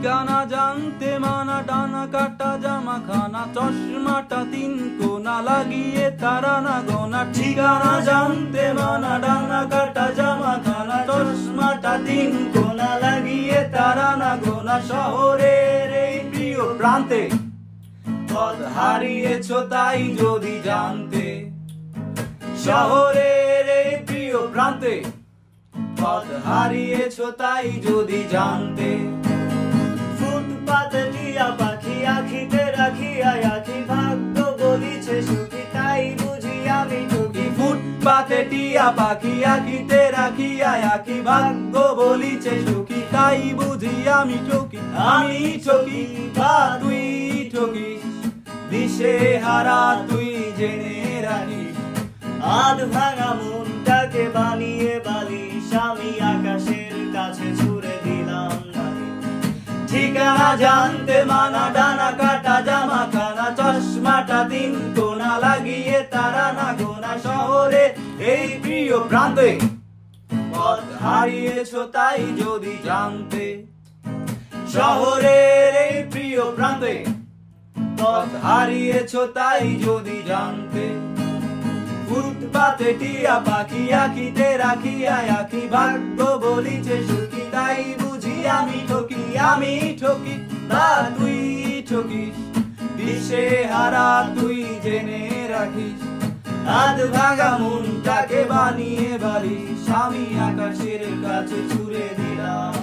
ঠিকানা জানতে মানা, ডানা কাটা জামা খানা, চশমাটা তিন কোনা লাগিয়ে তারানা গোনা। ঠিকানা জানতে মানা, ডানা কাটা জামা খানা, চশমাটা তিন কোনা লাগিয়ে তারানা গোনা। শহরের এই প্রিয় প্রান্তে পথ হারিয়েছো তাই যদি জানতে, শহরের এই প্রিয় প্রান্তে পথ হারিয়েছো তাই যদি জানতে। ফুটপাতে টিয়া পাখি আখিতে রাখিয়া আখি, ভাগ্য বলিছে সুখী তাই বুঝি আমি ঠকি। ফুটপাতে টিয়া পাখি আখিতে রাখিয়া আখি, ভাগ্য বলিছে সুখী তাই বুঝি আমি ঠকি। আমি ঠকি বা তুই ঠকিস, দিশে হারা তুই জেনে রাখিস। আধ ভাঙা মনটাকে বানিয়ে বালিশ, আমি আকাশের কাছে ছুড়ে দিলাম নালি। ঠিকানা জানতে মানা, ডানা কাটা জামা খানা, চশমাটা তিন কোনা লাগিয়ে তারানা গোনা। শহরে এই প্রিয় প্রান্তে পথ হারিয়েছো তাই যদি জানতে, শহরের এই প্রিয় প্রান্তে পথ হারিয়েছো তাই যদি জানতে। ফুটপাতে টিয়া পাখি আখিতে রাখিয়া আখি, ভাগ্য বলিছে সুখী তাই বুঝি আমি ঠকি। আমি ঠকি বা তুই ঠকিস, দিশে হারা তুই জেনে রাখিস। আধ ভাঙা মনটাকে বানিয়ে বালিশ, আমি আকাশের কাছে ছুড়ে দিলাম।